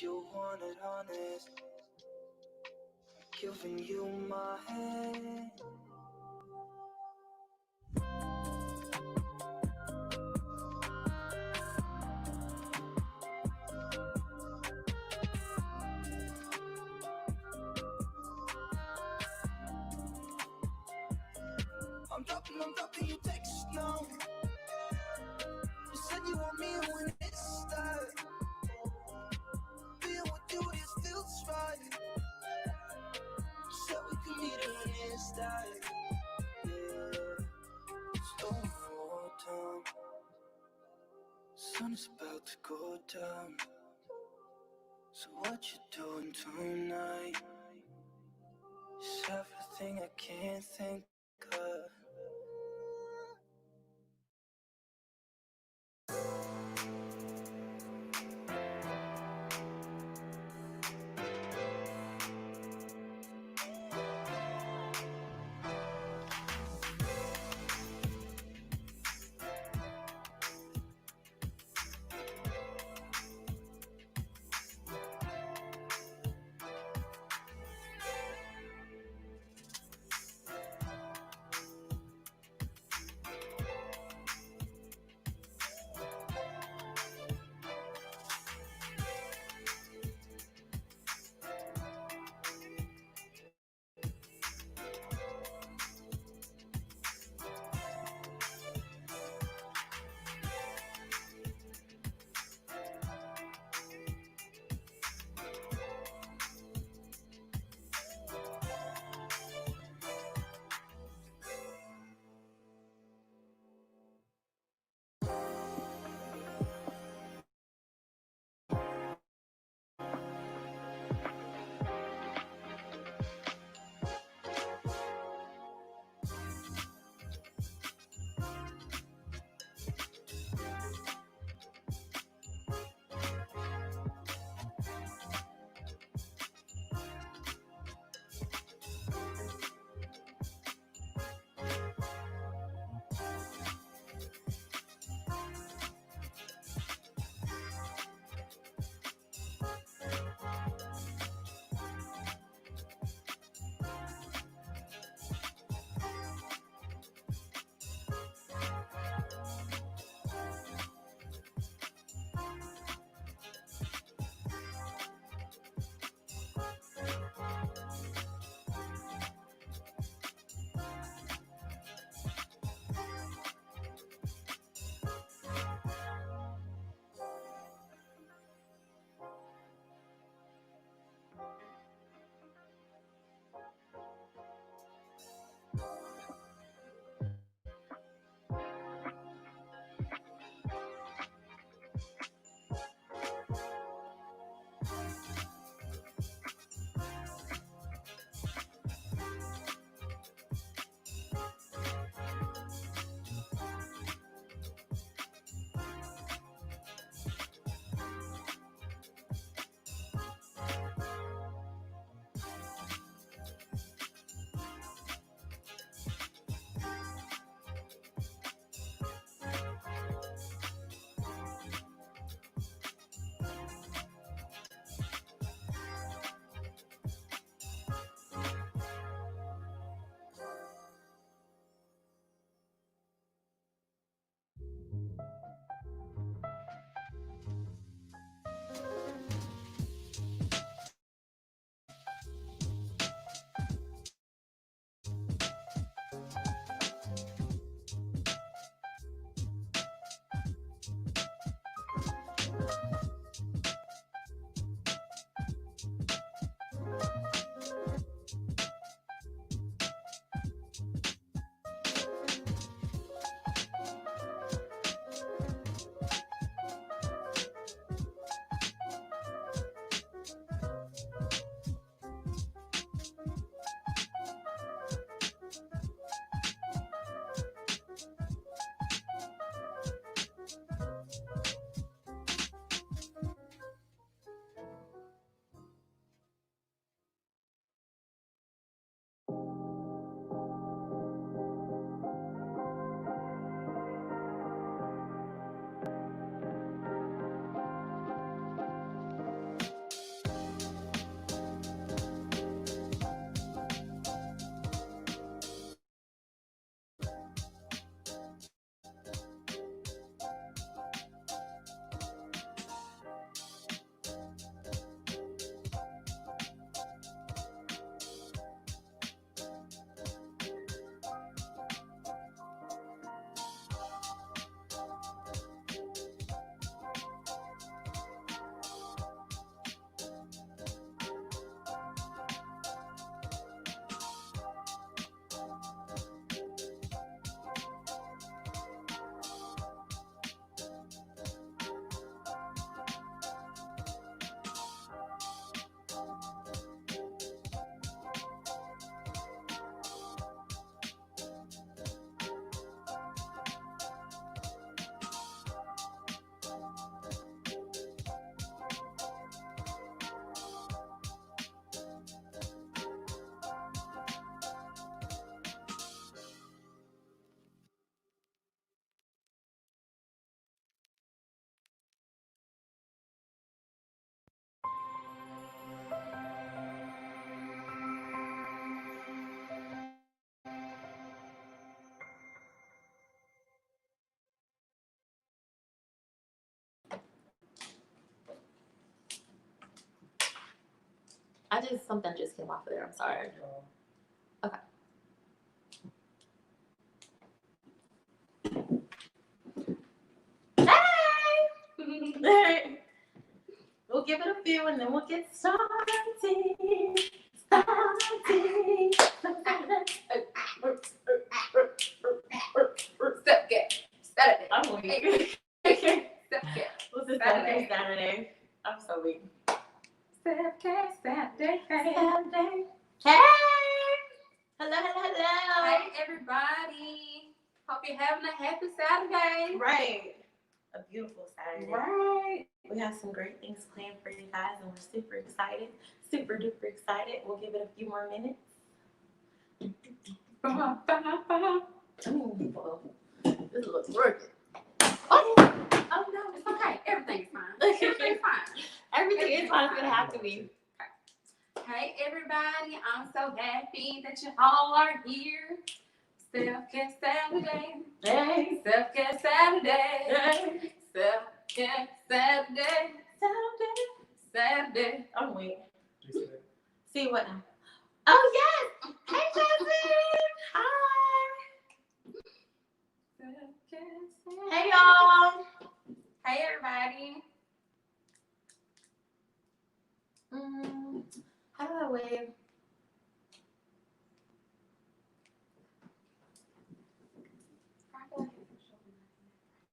you want it honest. Giving you my hand. I'm dropping you text now. You said you want me when it's started. Being with you, this feels right. Said we could meet it when it started. Yeah, slow more time. Sun is about to go down. So what you doing tonight? It's everything I can't think of. Something just came off of there. I'm sorry. Okay. Hey! We'll give it a few and then we'll get started. Step get. Saturday. I'm weak. Step get. What's this Saturday? Saturday. I'm so weak. Step get. Saturday. Saturday. Hey! Hello. Hey, everybody. Hope you're having a happy Saturday. Right. A beautiful Saturday. Right. We have some great things planned for you guys, and we're super excited. Super duper excited. We'll give it a few more minutes. This looks working. Oh no, it's okay. Everything's fine. Everything's fine. Everything is fine. It's gonna have to be. Hey everybody, I'm so happy that you all are here. Self-care Saturday. Hey. Self-care Saturday. Hey. Self-care Saturday. Saturday. I'm weak. See what now? Oh yes. Hey Jasmine. Hi. Self-care Saturday. Hey y'all. Hey everybody. How do I wave?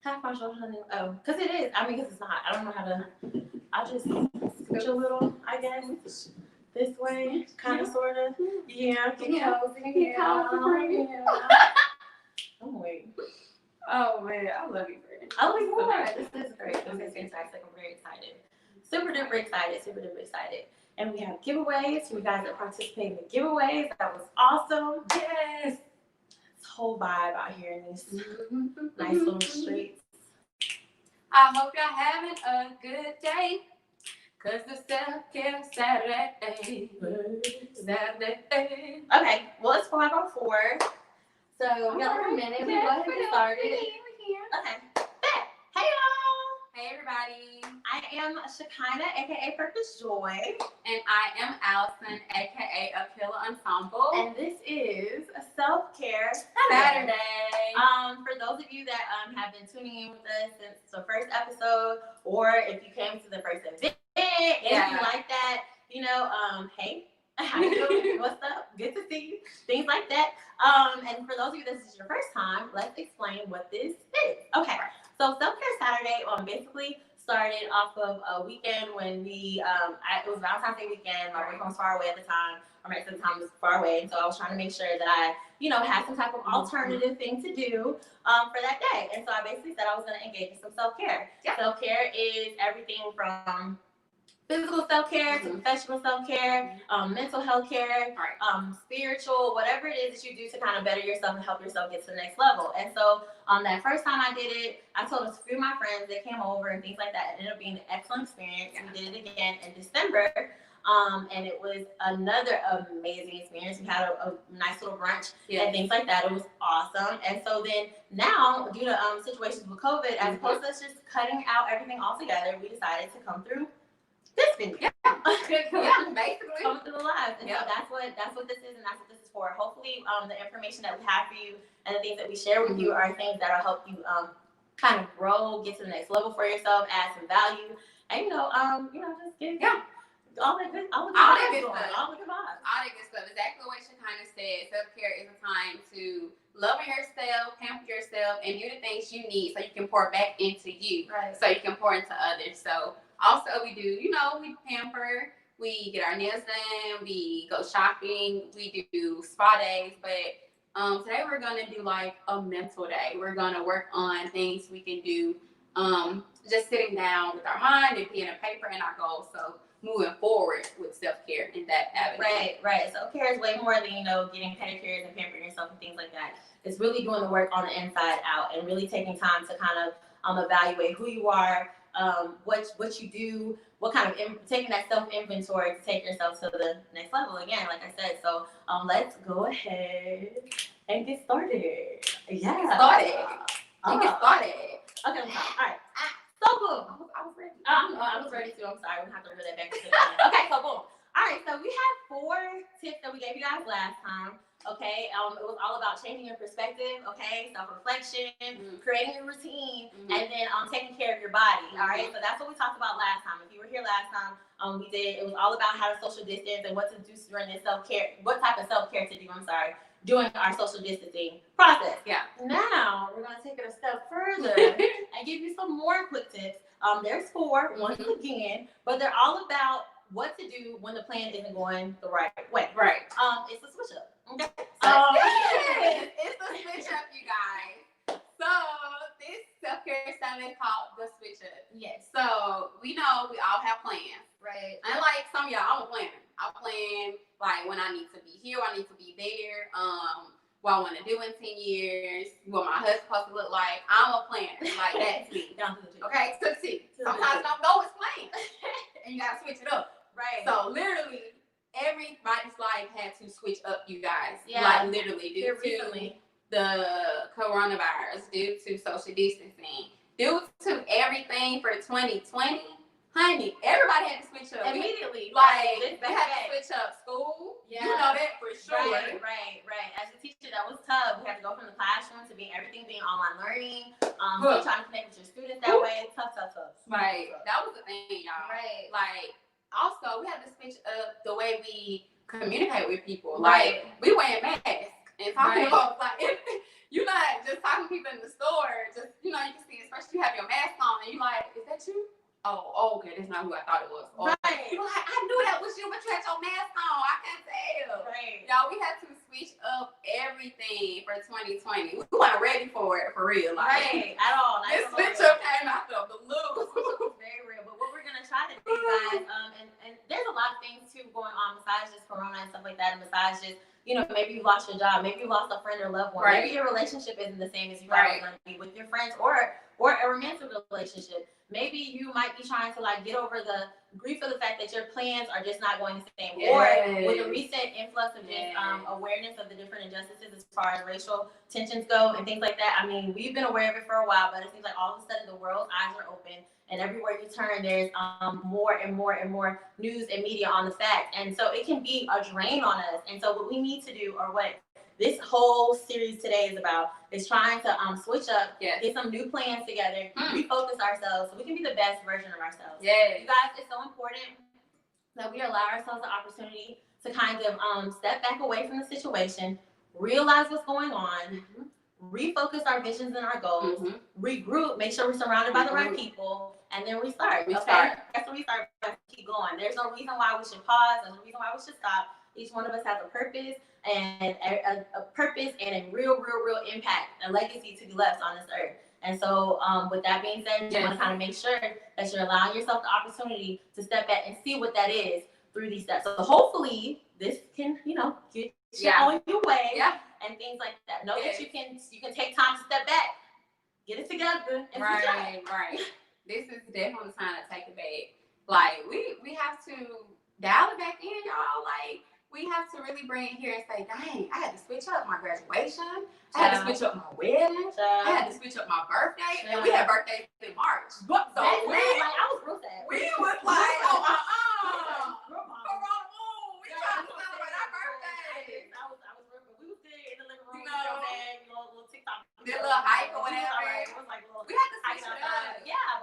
How far shoulder honey? Oh, because it is. I mean, because it's not. I don't know how to. I'll just scooch a little, I guess. This way, kind of, sort of. Yeah. Get cozy. Yeah. I'm waiting. Oh man, I love you, Brittany. I love you more. This is great. This is fantastic. I'm very excited. Super duper excited. Super duper excited. And we have giveaways for you guys that participate in the giveaways. That was awesome. Yes. This whole vibe out here in these nice little streets. I hope y'all having a good day. Cause the self-care Saturday. Saturday. Okay, well it's 5:04. So we got a minute. We go ahead and get started. Okay. Hey y'all. Hey everybody. I am Shekinah, aka Purpose Joy. And I am Allison, aka Aquila Ensemble. And this is a self-care Saturday. For those of you that have been tuning in with us since the first episode, or if you came to the first event, if you like that, you know, hey, how you doing? What's up? Good to see you. Things like that. And for those of you this is your first time, let's explain what this is. Okay, so Self-Care Saturday basically started off of a weekend when we, it was Valentine's Day weekend. My boyfriend was far away at the time. Or at the time was far away, and so I was trying to make sure that I, you know, had some type of alternative thing to do for that day. And so I basically said I was going to engage in some self-care. Yeah. Self-care is everything from physical self-care to professional self-care, mental health care, spiritual, whatever it is that you do to kind of better yourself and help yourself get to the next level. And so that first time I did it, I told a few of my friends that came over and things like that. It ended up being an excellent experience. Yeah. We did it again in December. And it was another amazing experience. We had a nice little brunch and things like that. It was awesome. And so then now, due to situations with COVID, as opposed to us just cutting out everything altogether, we decided to come through this venue. Basically. Coming through the live. And so that's what this is, and that's what this is for. Hopefully, the information that we have for you and the things that we share with you are things that'll help you kind of grow, get to the next level for yourself, add some value, and just get all that good stuff. Exactly what she kind of said. Self-care is a time to love yourself, pamper yourself, and do the things you need so you can pour back into you. Right. So you can pour into others. So also we do, we pamper, we get our nails done, we go shopping, we do spa days, but today we're going to do like a mental day. We're going to work on things we can do just sitting down with our mind and pen and paper and our goals. So moving forward with self-care in that avenue. Right. Self-care is way more than, getting pedicures and pampering yourself and things like that. It's really doing the work on the inside out and really taking time to kind of evaluate who you are, what you do, what kind of taking that self-inventory to take yourself to the next level again, like I said. So let's go ahead and get started. Yeah. Get started. Okay, all right. So boom. I was ready. I was ready too. I'm sorry. We have to reel that back. Okay, so boom. All right, so we last time. Okay, it was all about changing your perspective. Okay, self-reflection, creating a routine, and then taking care of your body. All right, so that's what we talked about last time. If you were here last time, it was all about how to social distance and what to do during this self-care. What type of self-care to do? I'm sorry, during our social distancing process. Yeah. Now we're gonna take it a step further and give you some more quick tips. There's 4 once again, but they're all about what to do when the plan isn't going the right way. Right. It's a switch up. Okay. Yes, it's the switch up, you guys. So this self-care assignment called the switch up. Yes. So we know we all have plans. Right. And like some of y'all, I'm a planner. I plan like when I need to be here, when I need to be there, what I want to do in 10 years, what my husband's supposed to look like. I'm a planner. Like that's me. Down to the T. Okay, to the T. Sometimes don't go as planned. And you gotta switch it up. Right. So literally everybody's life had to switch up, you guys. Yeah. Like literally due recently. to the coronavirus, due to social distancing, due to everything for 2020. Honey, everybody had to switch up. Immediately. Like, This they had to switch up school. Yeah. You know that for sure. Right. As a teacher, that was tough. We had to go from the classroom to everything being online learning. Still trying to connect with your students that way. Tough. Right. That was the thing, y'all. Right. Like, also, we had to switch up the way we communicate with people. Right. Like, we wearing masks and talking about, like, you're not just talking to people in the store. Just, you know, you can see, especially you have your mask on, and you're like, is that you? Oh, okay, that's not who I thought it was. Oh. Right. You're like, I knew that was you, but you had your mask on. I can't tell. Right. Y'all, we had to switch up everything for 2020. We weren't ready for it, for real. Like, Right. At all. This switch up came out of the blue. Very real. But what we're gonna try to do, guys, and there's a lot of things too going on besides just corona and stuff like that, and besides just, you know, maybe you lost your job, maybe you lost a friend or loved one, maybe your relationship isn't the same as you thought it was gonna be with your friends or a romantic relationship. Maybe you might be trying to like get over the grief of the fact that your plans are just not going the same. Yes. Or with the recent influx of just awareness of the different injustices as far as racial tensions go and things like that. I mean, we've been aware of it for a while, but it seems like all of a sudden the world's eyes are open, and everywhere you turn, there's more and more news and media on the fact. And so it can be a drain on us. And so what we need to do, or what this whole series today is about, is trying to switch up, get some new plans together, refocus ourselves so we can be the best version of ourselves. Yes. You guys, it's so important that we allow ourselves the opportunity to kind of step back away from the situation, realize what's going on, refocus our visions and our goals, regroup, make sure we're surrounded by the right people, and then restart. That's when we start to keep going. There's no reason why we should pause. There's no reason why we should stop. Each one of us has a purpose and a purpose and a real impact, a legacy to be left on this earth. And so with that being said, you want to kind of make sure that you're allowing yourself the opportunity to step back and see what that is through these steps. So hopefully this can, you know, get you on your way and things like that. Know that you can take time to step back, get it together, and right. This is definitely the time to take it back. Like we have to dial it back in, y'all. Like, we have to really bring it here and say, dang, I had to switch up my graduation. I had to switch up my wedding. I had to switch up my birthday. And we had birthdays in March. So I was real sad. We was like, Corona moon. We trying to celebrate our birthday. I was real good. We was good in the living room. Little TikTok. Did a little hype or whatever. It was like little. We had to switch it up. Yeah.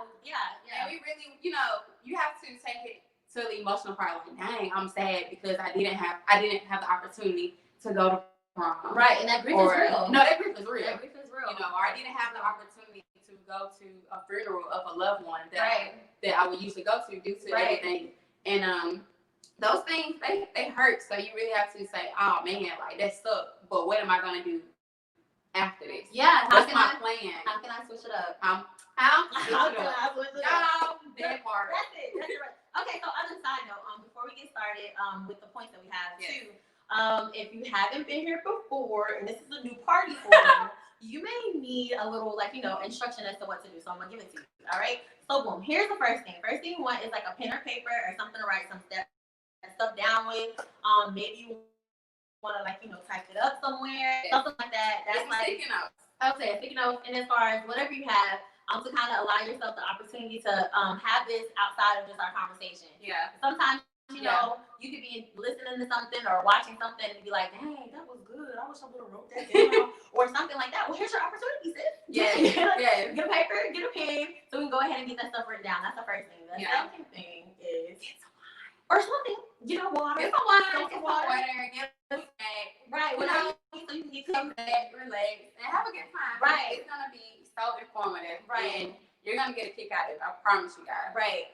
And we really, you know, you have to take it to the emotional part, like, dang, I'm sad because I didn't have the opportunity to go to prom. Right, and that grief is real. No, that grief is real. That grief is real. You know, or I didn't have the opportunity to go to a funeral of a loved one that I would usually go to due to everything. And those things, they hurt. So you really have to say, oh man, like that sucked. But what am I gonna do after this? Yeah, what's my plan? How can I switch it up? How can I switch it up? That part. That's it. Right. Okay, so other side note, before we get started with the points that we have too, if you haven't been here before and this is a new party for you, you may need a little instruction as to what to do. So I'm gonna give it to you. All right. So boom, here's the first thing. First thing you want is like a pen or paper or something to write some stuff down with. Maybe you want to type it up somewhere, something like that. That's like sticky notes. Okay, sticky notes. And as far as whatever you have. To kind of allow yourself the opportunity to have this outside of just our conversation. Yeah. Sometimes you know, you could be listening to something or watching something and be like, dang, that was good. I wish I would have wrote that down or something like that. Well, here's your opportunity, sis. Yeah. Get a paper, get a pen, so we can go ahead and get that stuff written down. That's the first thing. The second thing is or something, you know, water. Get some water. Get some water. Get a snack. Right. Whatever you need so you can get come back, relax, and have a good time. Right. It's gonna be so informative. Right. And you're gonna get a kick out of it. I promise you guys. Right.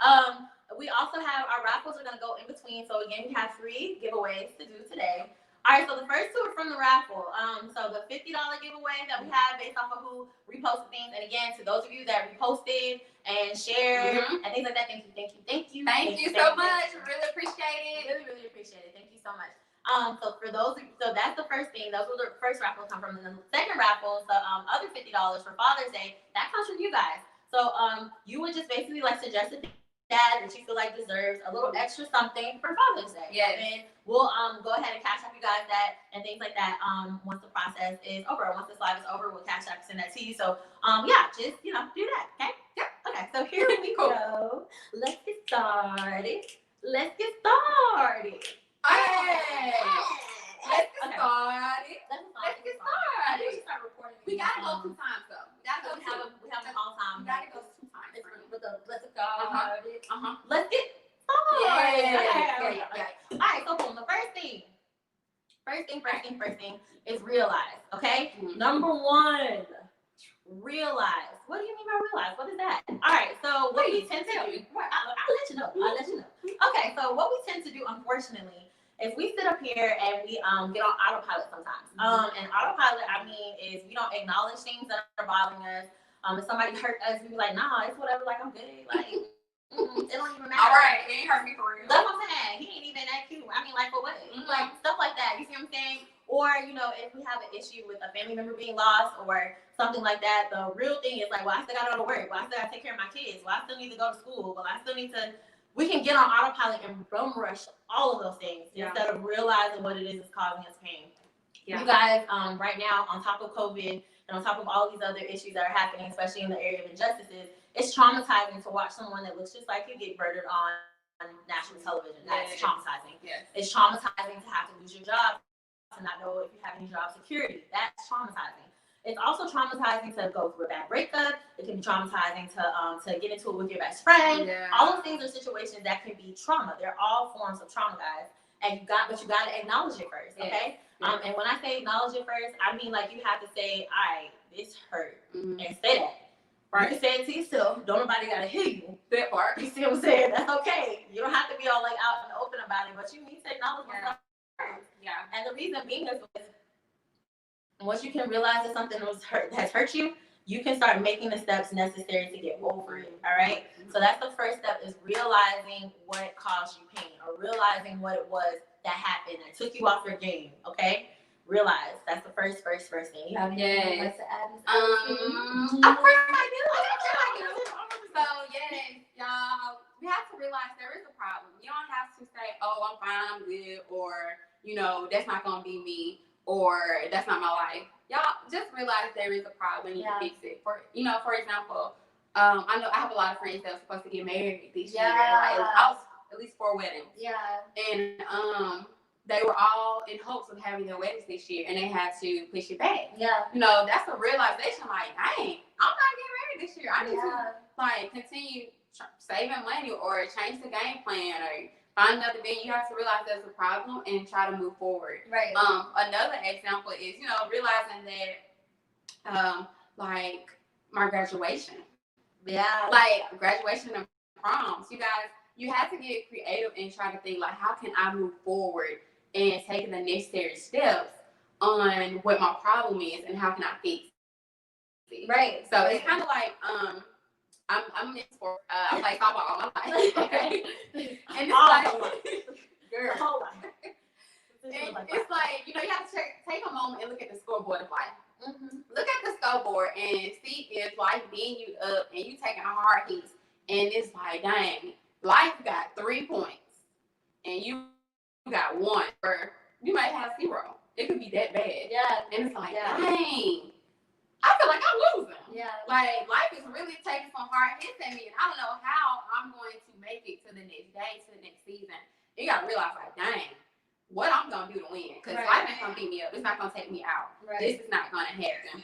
We also have our raffles are gonna go in between. So again, we have 3 giveaways to do today. All right, so the first 2 are from the raffle. So the $50 giveaway that we have based off of who reposted things. And again, to those of you that reposted and shared and things like that, thank you. Thank you so much. Really appreciate it. Really appreciate it. Thank you so much. So for those, so that's the first thing. Those were the first raffle come from. And then the second raffle, the other $50 for Father's Day, that comes from you guys. So you would just basically like suggest a dad that you feel like deserves a little extra something for Father's Day. Yes. And we'll go ahead and cash up you guys that and things like that once the process is over. Once this live is over, we'll cash up send that to you. So yeah, just do that. Okay. Yep. Okay. So here we go. Let's get started. Hey. Let's get started. We start recording. We gotta go 2 times though. We gotta go. We have a long time. We gotta go 2 times. Let's get started. Let's get started. All right. So boom. The first thing is realize. Okay. Number 1. Realize. What do you mean by realize? What is that? All right. So what we tend to do. I'll let you know. Okay. So what we tend to do, unfortunately, is we sit up here and we get on autopilot sometimes. And autopilot, I mean, is we don't acknowledge things that are bothering us. If somebody hurt us, we be like, nah, it's whatever. Like I'm good. Like it don't even matter. All right. It ain't hurt me for real. That's what I'm saying. He ain't even that cute. I mean, like for what? Like stuff like that. You see what I'm saying? Or, you know, if we have an issue with a family member being lost or something like that, the real thing is like, well, I still got to go to work. Well, I still got to take care of my kids. Well, I still need to go to school. Well, I still need to, we can get on autopilot and bum rush all of those things instead of realizing what it is that's causing us pain. Yeah. You guys, right now, on top of COVID and on top of all these other issues that are happening, especially in the area of injustices, it's traumatizing to watch someone that looks just like you get murdered on national television. That's traumatizing. Yes. It's traumatizing to have to lose your job, to not know if you have any job security. That's traumatizing. It's also traumatizing to go through a bad breakup. It can be traumatizing to get into it with your best friend. Yeah. All those things are situations that can be trauma. They're all forms of trauma, guys. And you got to acknowledge it first, okay? Yeah. And when I say acknowledge it first, I mean like you have to say, all right, this hurt, and say that. Right. You can say it to yourself. Don't nobody gotta hear you. That part. You see what I'm saying? That's okay. You don't have to be all like out in the open about it, but you need to acknowledge it. Yeah. And the reason being is once you can realize that something has hurt you, you can start making the steps necessary to get over it. All right. So that's the first step, is realizing what caused you pain or realizing what it was that happened that took you off your game. Okay. Realize that's the first thing. You have anything else to add? Of course I do. So yes, y'all, we have to realize there is a problem. You don't have to say, "Oh, I'm fine, I'm good," or you know, that's not gonna be me, or that's not my life. Y'all just realize there is a problem and you can fix it. For example, I know I have a lot of friends that were supposed to get married this year. Like, I was at least 4 weddings. Yeah. And they were all in hopes of having their weddings this year, and they had to push it back. Yeah. You know, that's a realization. Like, dang, I'm not getting married this year. I need to like continue saving money or change the game plan or find another venue. You have to realize there's a problem and try to move forward. Right. Another example is, you know, realizing that, like my graduation. Yeah. Like graduation and proms. You guys, you have to get creative and try to think like, how can I move forward and taking the necessary steps on what my problem is and how can I fix it. Right. So it's kind of like, I'm in sport. I play softball all my life. Okay. And it's like, girl, hold on. It's like, you know, you have to take a moment and look at the scoreboard of life. Look at the scoreboard and see if life beating you up and you taking a hard hit. And it's like, dang, life got 3 points and you got 1, or you might have 0. It could be that bad. Yeah. And it's like, dang, I feel like I'm losing. Yeah. Like, life is really taking some hard hits at me, and I don't know how I'm going to make it to the next day, to the next season. You gotta realize, like, dang, what I'm gonna do to win? Because life ain't gonna beat me up. It's not gonna take me out. This is not gonna happen.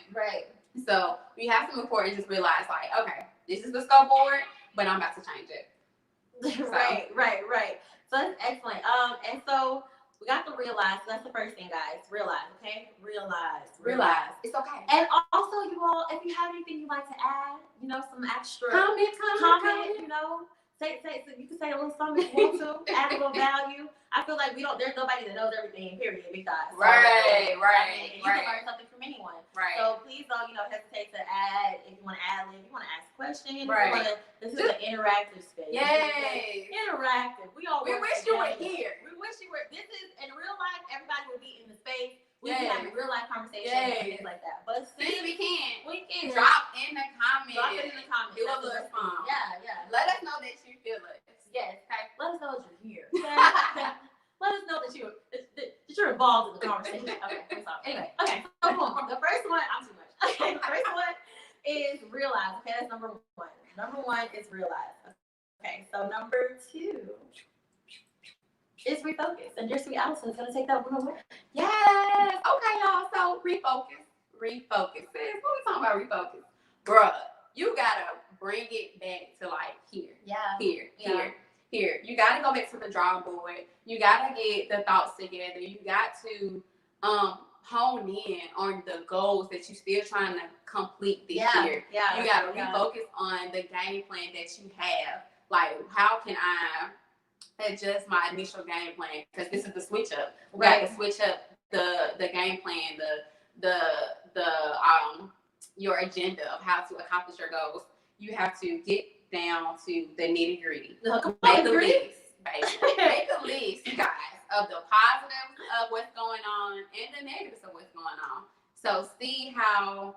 So you have to move forward and just realize, like, okay, this is the scope board, but I'm about to change it. So. Right. So that's excellent. And so we got to realize. That's the first thing, guys. Realize, okay? Realize. It's okay. And also, you all, if you have anything you'd like to add, you know, some extra comment, you know, say you can say a little something if you want to, add a little value. I feel like there's nobody that knows everything, period, because right. You can learn something from anyone. Right. So please don't, hesitate to add. If you want to add, if you want to ask questions, right. This is an interactive space. Yay. Interactive. We wish you were here. We wish you were. This is in real life. Everybody would be in the space. We can have real life conversations and things like that. But since we can drop in the comments. Drop it in the comments. Do a little response. Yeah. Let us know that you feel us. Yes. Let us know that you're here. Let us know that you're involved in the conversation. Okay, I'm sorry. Anyway, okay. So the first one, I'm too much. Okay, the first one is realize. Okay, that's number one. Number one is realize. Okay, so number two is refocus. And your sweet Allison is gonna take that one away. Yes. Okay, y'all. So refocus. Sis, what we talking about refocus? Bruh, you gotta bring it back to like here. Here. You gotta go back to the drawing board. You gotta get the thoughts together. You got to hone in on the goals that you're still trying to complete this year. You gotta refocus on the game plan that you have. Like, how can I adjust my initial game plan? Because this is the switch up. We got to switch up the game plan, your agenda of how to accomplish your goals. You have to get down to the nitty gritty. Make a list, baby. Make a list, you guys, of the positives of what's going on and the negatives of what's going on. So see how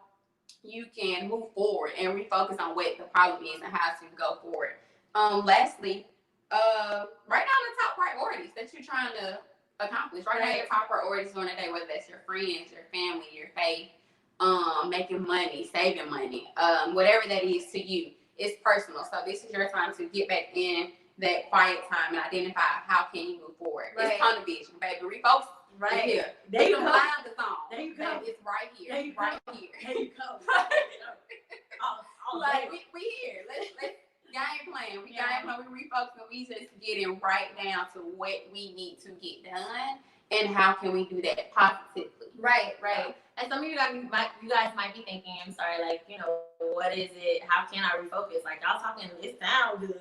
you can move forward and refocus on what the problem is and how to go forward. Lastly, write down the top priorities that you're trying to accomplish. Write down your top priorities during the day, whether that's your friends, your family, your faith, making money, saving money, whatever that is to you. It's personal. So this is your time to get back in that quiet time and identify how can you move forward. It's tunnel vision, baby. Refocus. Right here. There you go. Find the song. There you go. Baby, it's right here. There you go. There you go. Like we here. Let's game plan. We refocus, and we just getting right down to what we need to get done and how can we do that positively. Right. And some of you guys might be thinking, I'm sorry, like, what is it? How can I refocus? Like, y'all talking, it sounds good.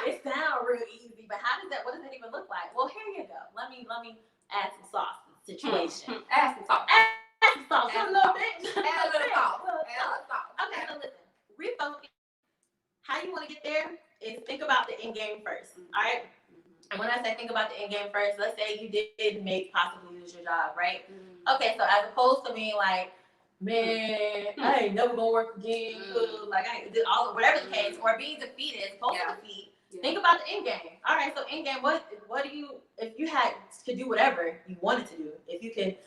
It sounds real easy, but what does that even look like? Well, here you go. Let me add some sauce to the situation. Add some sauce. A little bit. Add a little sauce. Okay, so listen. Refocus. How you want to get there is think about the end game first. All right. And when I say think about the end game first, let's say you did possibly lose your job, right? Okay, so as opposed to being like, man, I ain't never gonna work again, like I did whatever the case, or being defeated as opposed to defeat. Think about the end game. All right, so end game, what do you, if you had to do whatever you wanted to do, if you could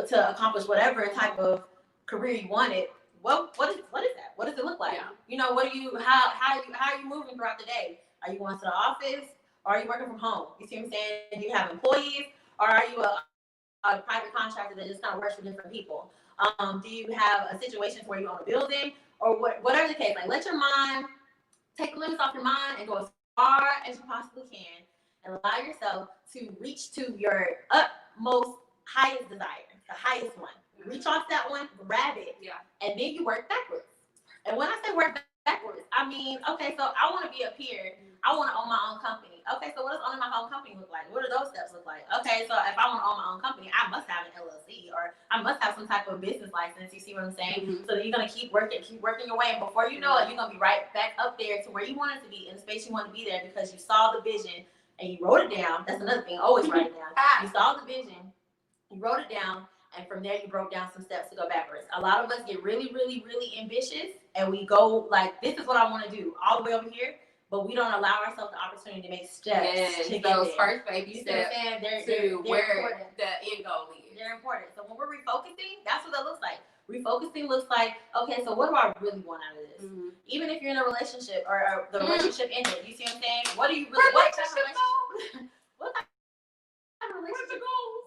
to accomplish whatever type of career you wanted, what is that? What does it look like? What do you how are you moving throughout the day? Are you going to the office? Or are you working from home? You see what I'm saying? Do you have employees? Or are you a private contractor that just kind of works for different people? Do you have a situation where you own a building? Or whatever the case, like let your mind, take the limits off your mind and go as far as you possibly can and allow yourself to reach to your utmost highest desire, the highest one. Reach off that one, grab it, and then you work backwards. And when I say work backwards, I mean, okay, so I want to be up here. I want to own my own company. Okay, so what does owning my own company look like? What do those steps look like? Okay, so if I want to own my own company, I must have an LLC or I must have some type of business license. You see what I'm saying? So you're going to keep working your way. And before you know it, you're going to be right back up there to where you wanted to be, in the space you want to be there because you saw the vision and you wrote it down. That's another thing. Always write it down. You saw the vision, you wrote it down, and from there you broke down some steps to go backwards. A lot of us get really, really, really ambitious and we go like, this is what I want to do all the way over here. But we don't allow ourselves the opportunity to make steps to get those there. First baby steps they're where important. the end goal is. They're important. So when we're refocusing, that's what that looks like. Refocusing looks like, okay, so what do I really want out of this? Mm-hmm. Even if you're in a relationship or the relationship ended, you see what I'm saying? What do you really what type of relationship? What type of relationship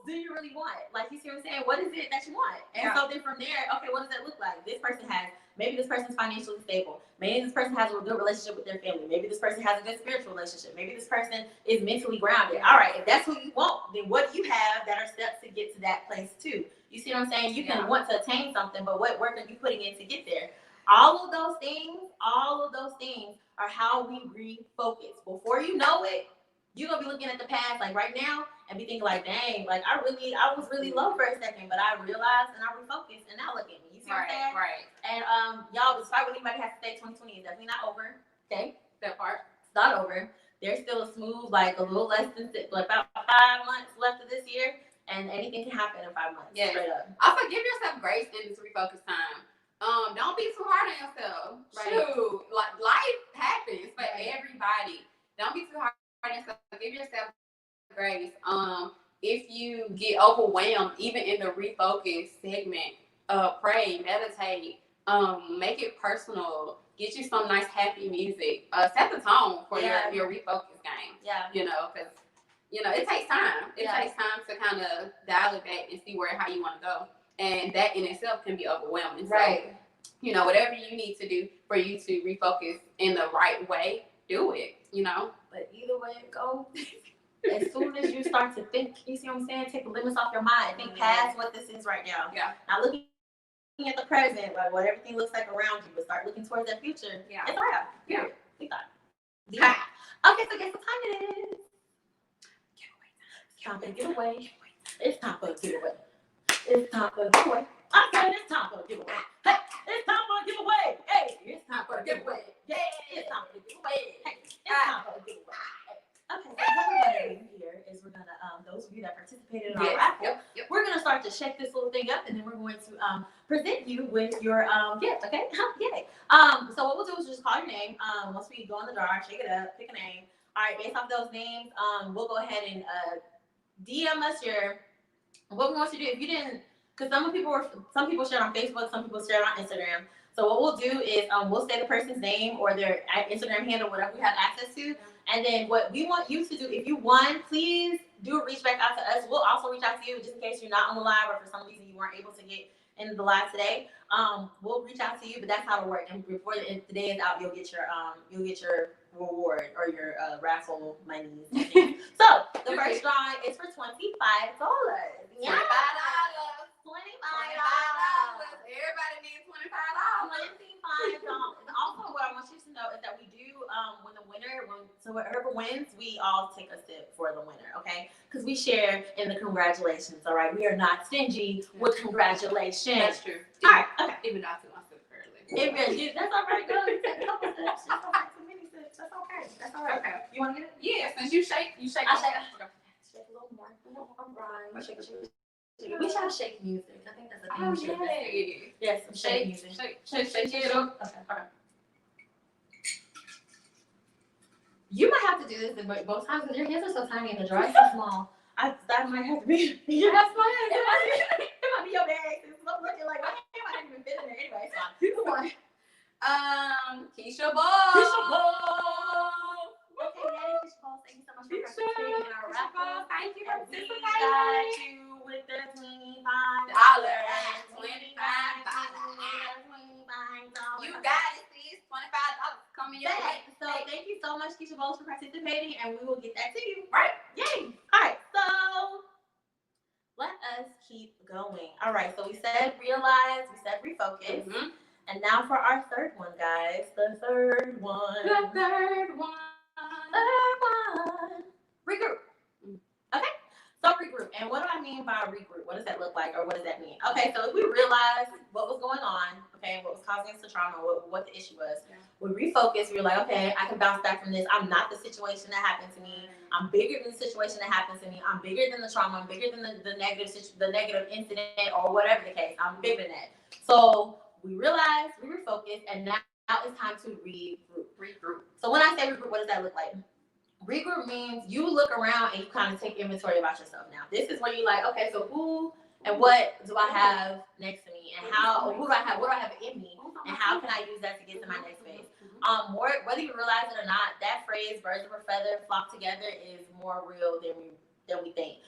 do you really want? Like, you see what I'm saying? What is it that you want? And so then from there, okay, what does that look like? This person has, maybe this person's financially stable. Maybe this person has a good relationship with their family. Maybe this person has a good spiritual relationship. Maybe this person is mentally grounded. All right, if that's who you want, then what do you have that are steps to get to that place too? You see what I'm saying? You can want to attain something, but what work are you putting in to get there? All of those things are how we refocus. Before you know it, you're gonna be looking at the past like right now and be thinking like, dang, like I was really low for a second, but I realized and I refocused and now look at me. You see what I'm saying? Right. And y'all, despite what anybody has to say, 2020 is definitely not over. Okay? That part. It's not over. There's still a smooth, like a little less than about 5 months left of this year, and anything can happen in 5 months. Yes. Straight up. Also, give yourself grace in this refocus time. Don't be too hard on yourself. Right. Shoot, like life happens for everybody. Don't be too hard on yourself. Give yourself grace. If you get overwhelmed, even in the refocus segment, pray, meditate, make it personal. Get you some nice happy music. Set the tone for your refocus game. Yeah. Because it takes time. It takes time to kind of dial it back and see how you want to go. And that in itself can be overwhelming. Right. So, whatever you need to do for you to refocus in the right way, do it, But either way it goes, as soon as you start to think, you see what I'm saying? Take the limits off your mind. Think past what this is right now. Yeah. Not looking at the present, like what everything looks like around you, but start looking towards that future. Yeah. It's all right. Yeah. We thought. Yeah. Okay, so guess what time it is? Time for a giveaway. It's time for a giveaway. It's time for a giveaway. I said it's time for a giveaway. Hey, it's time for a giveaway. Hey, it's time for a giveaway. Yeah, it's time for a giveaway. Hey, it's time for a giveaway. Okay, so what we're gonna do here is we're gonna those of you that participated in our raffle, we're gonna start to shake this little thing up, and then we're going to present you with your gift. Okay, yay. So what we'll do is just call your name. Once we go in the jar, shake it up, pick a name. All right, based off those names, we'll go ahead and DM us what we want you to do. If you didn't, because some people share on Facebook, some people share on Instagram. So what we'll do is we'll say the person's name or their Instagram handle, whatever we have access to. And then what we want you to do, if you won, please do reach back out to us. We'll also reach out to you just in case you're not on the live or for some reason you weren't able to get into the live today. We'll reach out to you, but that's how it'll work. And before the day is out, you'll get your reward or your raffle money. So the first drawing is for $25. Yeah. $25. Everybody needs $25. Also, what I want you to know is that we do whoever wins, we all take a sip for the winner, okay? Because we share in the congratulations, all right? We are not stingy with congratulations. That's true. All right, okay. Even though I took my sip early. That's all right, girl. You take a couple sips. That's all right. Too many sips. That's okay. That's all right. Okay. You want to get it? Yeah, since you shake. I shake a little more. All right. Shake. We should have shake music. I think that's a thing we should have. Yes, shake music. Shake it up. Okay. You might have to do this both times because your hands are so tiny and the jar is so small. That might have to be. That's my hand. It might be your bag. It's looking like my hand might even fit in there anyway. So come on. Keisha Ball. Okay, yay, Keisha Ball. Thank you so much for participating in our raffle. Thank you for We participating. got you with the $25. You got it, sis. $25 coming your way. So thank you so much, Keisha Bowles, for participating, and we will get that to you. Right. Yay. All right, so let us keep going. All right, so we said realize, we said refocus. Mm-hmm. And now for our third one, guys. The third one. Regroup. Okay. So regroup. And what do I mean by regroup? What does that look like, or what does that mean? Okay, so if we realize what was going on, okay, what was causing us the trauma, what the issue was, we refocus. We were like, okay, I can bounce back from this. I'm not the situation that happened to me. I'm bigger than the situation that happened to me. I'm bigger than the trauma. I'm bigger than the negative incident or whatever the case. I'm bigger than that. So we realized, we refocused, and now it's time to regroup. So when I say regroup, what does that look like? Regroup means you look around and you kind of take inventory about yourself now. This is where you're like, okay, so who And what do I have next to me? And who do I have? What do I have in me? And how can I use that to get to my next phase? Whether you realize it or not, that phrase "birds of a feather flock together" is more real than we think.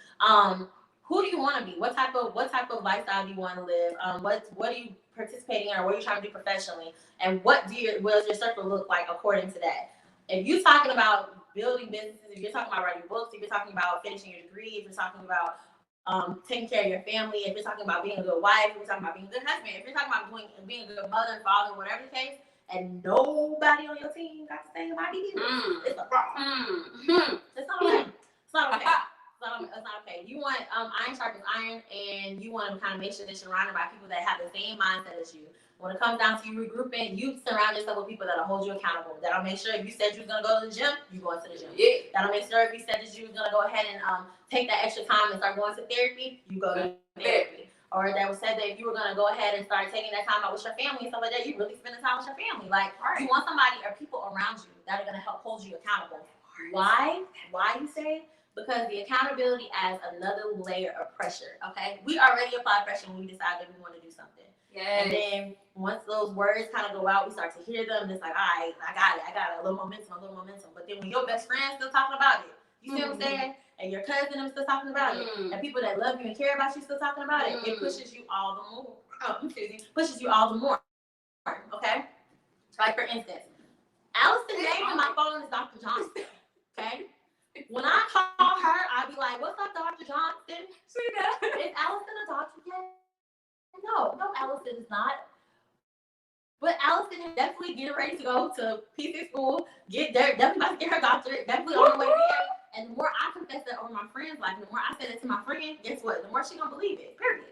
Who do you want to be? What type of lifestyle do you want to live? What are you participating in, or what are you trying to do professionally? And what does your circle look like according to that? If you're talking about building businesses, if you're talking about writing books, if you're talking about finishing your degree, if you're talking about taking care of your family, if you're talking about being a good wife, if you're talking about being a good husband, if you're talking about being a good mother, father, whatever the case, and nobody on your team got to say about it, it's a problem. It's not okay. It's not okay. It's not okay. You want iron sharpens iron, and you want to kind of make sure that you're surrounded by people that have the same mindset as you. When it comes down to you regrouping, you surround yourself with people that'll hold you accountable. That'll make sure if you said you was gonna go to the gym, you go into the gym. Yeah. That'll make sure if you said that you was gonna go ahead and take that extra time and start going to therapy, you go to therapy. Or that was said that if you were gonna go ahead and start taking that time out with your family and stuff like that, you really spending time with your family. Like you want somebody or people around you that are gonna help hold you accountable. Why? Why you say? Because the accountability adds another layer of pressure. Okay, we already apply pressure when we decide that we want to do something. Yes. And then once those words kind of go out, we start to hear them. And it's like, all right, I got a little momentum. But then when your best friend's still talking about it, you see what I'm saying? And your cousin is still talking about it, and people that love you and care about you still talking about it, it pushes you all the more. Pushes you all the more. Okay? Like for instance, Allison's name on my phone is Dr. Johnson. Okay? When I call her, I'll be like, "What's up, Dr. Johnson?" Is Allison a doctor yet? No, Allison is not. But Allison is definitely getting ready to go to PC school, definitely about to get her doctorate, definitely on the way there. And the more I confess that over my friend's life, and the more I say that to my friend, guess what? The more she gonna believe it, period.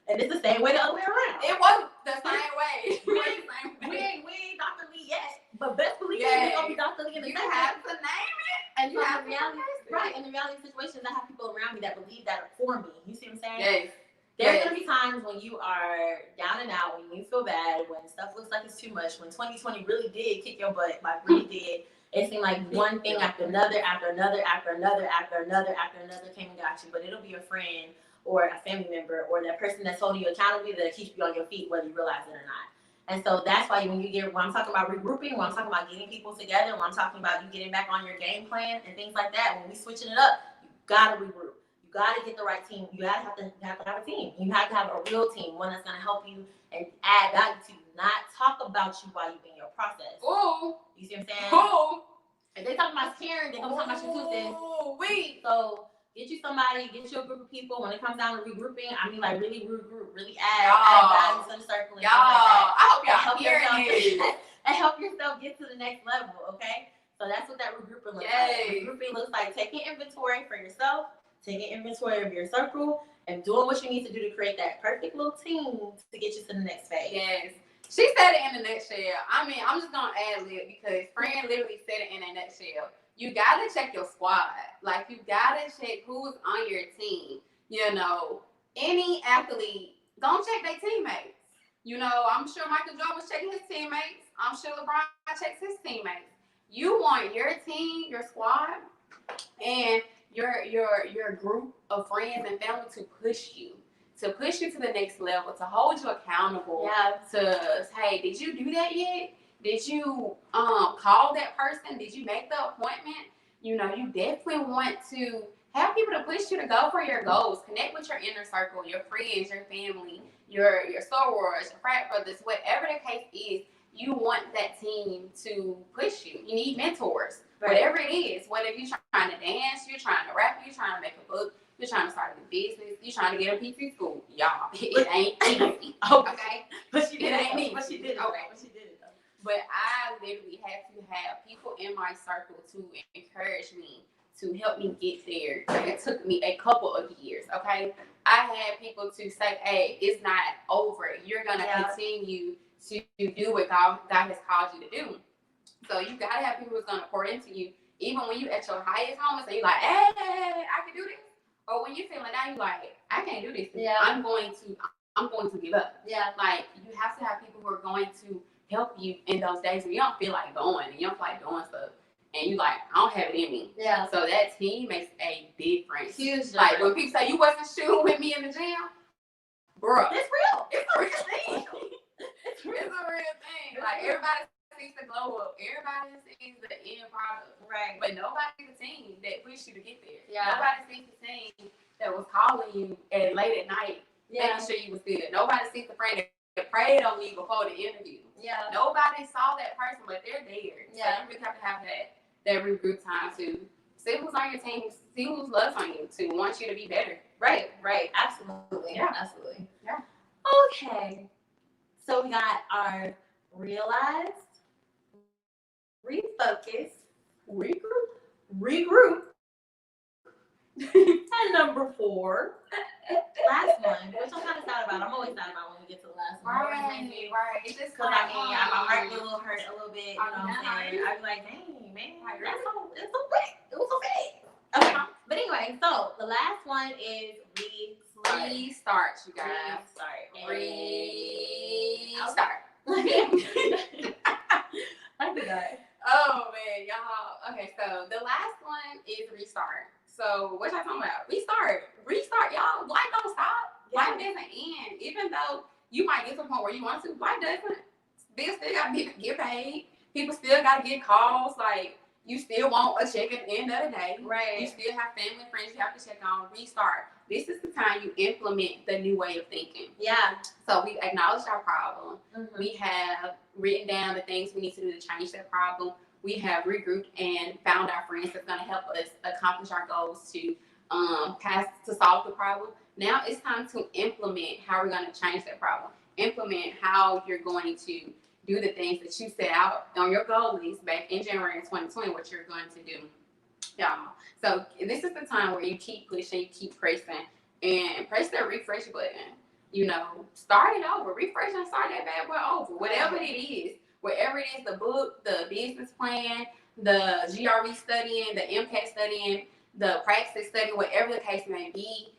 And it's the same way the other way around. It was the same way. We ain't Dr. Lee yet, but best believe we're gonna be Dr. Lee in the You have to name it. And you have reality, right? In the reality situations, I have people around me that believe that for me. You see what I'm saying? Yes. There's gonna be times when you are down and out, when you feel bad, when stuff looks like it's too much, when 2020 really did kick your butt, like really did. It seemed like one thing after another came and got you. But it'll be a friend or a family member or that person that's holding you accountable that keeps you on your feet, whether you realize it or not. And so that's why when I'm talking about regrouping, when I'm talking about getting people together, when I'm talking about you getting back on your game plan and things like that, when we switching it up, you gotta regroup. You gotta get the right team. You gotta have to have a team. You have to have a real team, one that's gonna help you and add value to you, not talk about you while you're in your process. Ooh. You see what I'm saying? Ooh. If they talking about Karen, they gonna talk about you too, sis. So get you a group of people. When it comes down to regrouping, I mean like really regroup, really add value to the circle. And y'all, I hope y'all help yourself get to the next level, okay? So that's what that regrouping looks like. Regrouping looks like taking inventory for yourself, taking inventory of your circle, and doing what you need to do to create that perfect little team to get you to the next phase. Yes. She said it in a nutshell. I mean, I'm just gonna ad lib because Fran literally said it in a nutshell. You gotta check your squad. Like you gotta check who's on your team. You know, any athlete, don't check their teammates. You know, I'm sure Michael Jordan was checking his teammates. I'm sure LeBron checks his teammates. You want your team, your squad, and your group of friends and family to push you to the next level, to hold you accountable. Yeah. To, hey, did you do that yet? Did you call that person? Did you make the appointment? You know, you definitely want to have people to push you to go for your goals. Connect with your inner circle, your friends, your family, your sorors, your frat brothers, whatever the case is. You want that team to push you. You need mentors, whatever it is. Whether you're trying to dance, you're trying to rap, you're trying to make a book, you're trying to start a business, you're trying to get a PT school. Y'all, it ain't easy. Okay? But she did it. Okay. But she did it though. But I literally had to have people in my circle to encourage me, to help me get there. It took me a couple of years, okay? I had people to say, hey, it's not over. You're going to continue to do what God has called you to do. So you got to have people who's going to pour into you. Even when you at your highest moments, and you're like, hey, I can do this. Or when you're feeling down, you're like, I can't do this. Yeah. I'm going to give up. Yeah. Like, you have to have people who are going to help you in those days when you don't feel like going and you don't feel like doing stuff. And you like, I don't have it in me. Yeah. So that team makes a difference. Huge difference. Like when people say you wasn't shooting with me in the gym, Bro, it's real. It's a real thing. It's a real thing. Like, everybody sees the glow up. Everybody sees the end product. Right. But nobody sees the team that pushed you to get there. Yeah. Nobody sees the team that was calling you late at night, making sure you was good. Nobody sees the friend that prayed on me before the interview. Yeah. Nobody saw that person, but they're there. Yeah. So you really have to have that regroup time to see who's on your team, see who's loves on you, to want you to be better. Right. Absolutely. Yeah. Absolutely. Yeah. Okay. So we got our realized, refocus, regroup. And number 4, last one, which I'm kind of sad about. I'm always sad about when we get to the last one. Right. It's just because I mean, my heart get a little hurt a little bit. You know what I'm saying? I'd be like, dang, man, it's so big. It was so big. Okay, but anyway, so the last one is restart, you guys. Restart. I think Oh man, y'all. Okay, so the last one is restart. So what y'all talking about? Restart, y'all. Life don't stop. Yeah. Life doesn't end. Even though you might get to a point where you want to, life doesn't. Bills still got to get paid. People still got to get calls. Like, you still want a check at the end of the day. Right. You still have family, friends you have to check on. Restart. This is the time you implement the new way of thinking. Yeah. So we acknowledged our problem. Mm-hmm. We have written down the things we need to do to change that problem. We have regrouped and found our friends that's going to help us accomplish our goals to solve the problem. Now it's time to implement how we're going to change that problem. Implement how you're going to do the things that you set out on your goal list back in January of 2020, what you're going to do. Y'all. So this is the time where you keep pushing, you keep pressing, and press that refresh button. You know, start it over. Refresh and start that bad boy over. Whatever it is. Wherever it is, the book, the business plan, the GRE studying, the MCAT studying, the practice studying, whatever the case may be,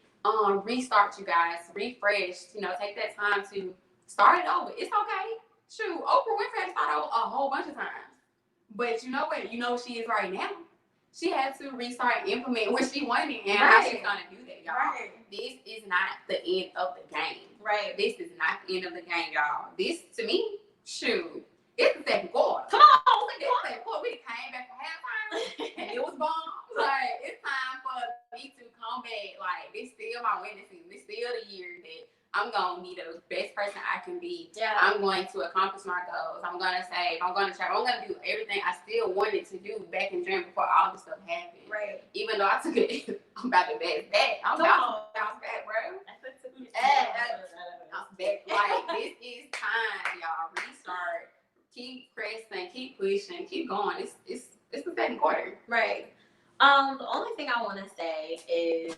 restart, you guys. Refresh. You know, take that time to start it over. It's okay. Shoot, Oprah Winfrey had to start over a whole bunch of times. But you know what? You know who she is right now. She had to restart and implement what she wanted and how she's going to do that, y'all. Right. This is not the end of the game. Right. This is not the end of the game, y'all. This, to me, shoot. It's the second quarter. Come on, it's the second quarter. We came back for halftime and it was bomb. Like, it's time for me to come back. Like, this still my winning season. This still the year that I'm gonna be the best person I can be. Yeah. I'm going to accomplish my goals. I'm gonna save. I'm gonna travel. I'm gonna do everything I still wanted to do back in June before all this stuff happened. Right. Even though I took it, I'm about to bounce back. I'm about to bounce back, bro. I'm back. Like, this is time, y'all. Restart. Keep pressing, keep pushing, keep going. It's the second quarter. Right. The only thing I want to say is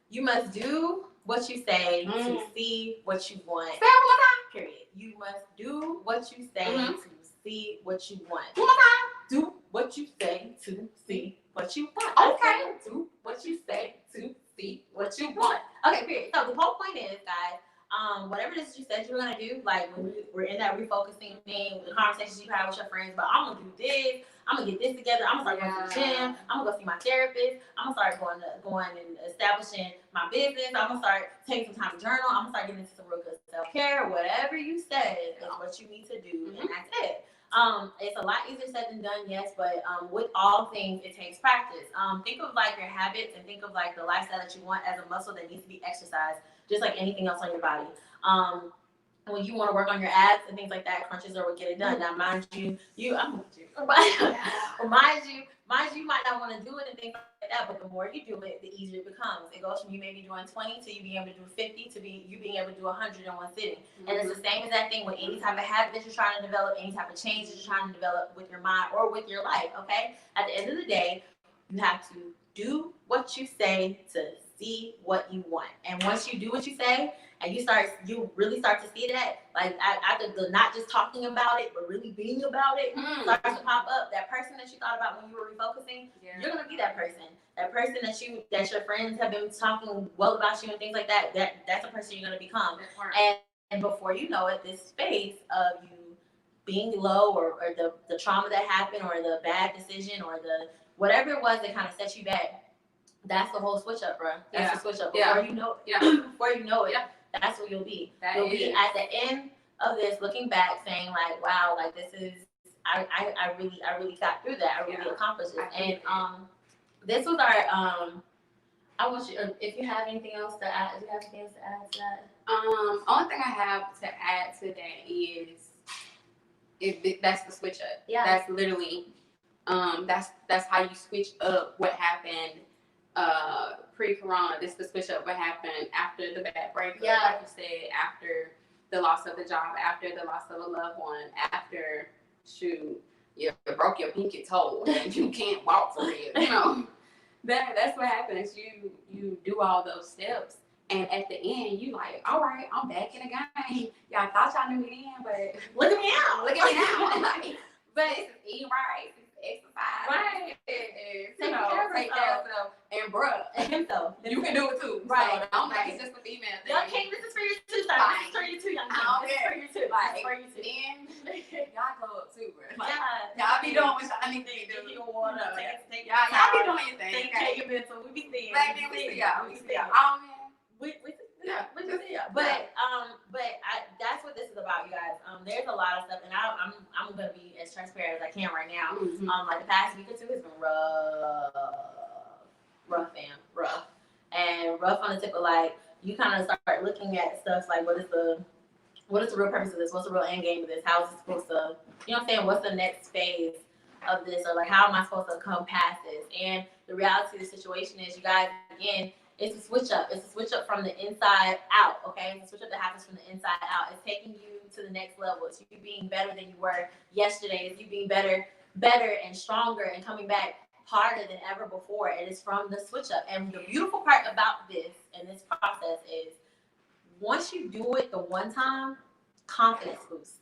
you must do what you say to see what you want. Say it one more time. Period. You must do what you say to see what you want. One more time. Do what you say to see what you want. Okay. Do what you say to see what you want. Okay, period. So the whole point is, guys, whatever it is you said you were gonna do, like when we're in that refocusing thing, the conversations you have with your friends, but I'm gonna do this, I'm gonna get this together, I'm gonna start going to the gym, I'm gonna go see my therapist, I'm gonna start going and establishing my business, I'm gonna start taking some time to journal, I'm gonna start getting into some real good self-care. Whatever you said is what you need to do, and that's it. It's a lot easier said than done, yes, but with all things, it takes practice. Think of like your habits and think of like the lifestyle that you want as a muscle that needs to be exercised, just like anything else on your body. When you want to work on your abs and things like that, crunches are what get it done. Now, mind you, you might not want to do it and things like that, but the more you do it, the easier it becomes. It goes from you maybe doing 20 to you being able to do 50 to you being able to do 100 in one sitting. And it's the same exact thing with any type of habit that you're trying to develop, any type of change that you're trying to develop with your mind or with your life, okay? At the end of the day, you have to do what you say to see what you want. And once you do what you say, and you really start to see that, like after the not just talking about it, but really being about it, starts to pop up. That person that you thought about when you were refocusing, you're gonna be that person. That person that your friends have been talking well about you and things like that. That's a person you're gonna become. And before you know it, this space of you being low or the trauma that happened or the bad decision or the whatever it was that kind of set you back, that's the whole switch up, bro. That's the switch up. Before you know it, That's what you'll be. That You'll is. be at the end of this looking back saying like, wow, like this is, I really got through that. I really accomplished it. And this was our I want you, if you have anything else to add, do you have anything else to add to that? Only thing I have to add to that is that's the switch up. Yeah. That's literally that's how you switch up what happened pre-corona. This is the switch up what happened after the bad breakup. Yeah. Like you said, after the loss of the job, after the loss of a loved one, after you broke your pinky toe and you can't walk for real. You know. That's what happens. You do all those steps, and at the end, you like, all right, I'm back in the game. Y'all thought y'all knew me then, but Look at me now. look at me now. Like, but it's eat right, it's exercise, Right. It's, Take take care of yourself, and bruh, And himself. you can do it too. Right. So don't Right. think it's just a female thing. Young King, this is for you too, sir. Like, This is for you too, Young King. I don't This is care. for you too. Like, This is for you too. then y'all go up too, bro. Like, Yeah. y'all be doing what y'all need to Take do. your water. You know, Take y'all be your doing your thing. Take care of your mental. We be seeing. Like, then we see y'all. We see y'all. Oh man. We see y'all. But that's what this is about, you guys. There's a lot of stuff, and I'm gonna be as transparent as I can right now. Mm-hmm. Like the past week or two has been rough, and rough on the tip of like you kind of start looking at stuff like what is the real purpose of this? What's the real end game of this? How is it supposed to, you know what I'm saying? What's the next phase of this? Or like how am I supposed to come past this? And the reality of the situation is, you guys, again, it's a switch up. It's a switch up from the inside out, okay? It's a switch up that happens from the inside out. It's taking you to the next level. It's you being better than you were yesterday. It's you being better and stronger and coming back harder than ever before. And it's from the switch up. And the beautiful part about this and this process is once you do it the one time, confidence boosts.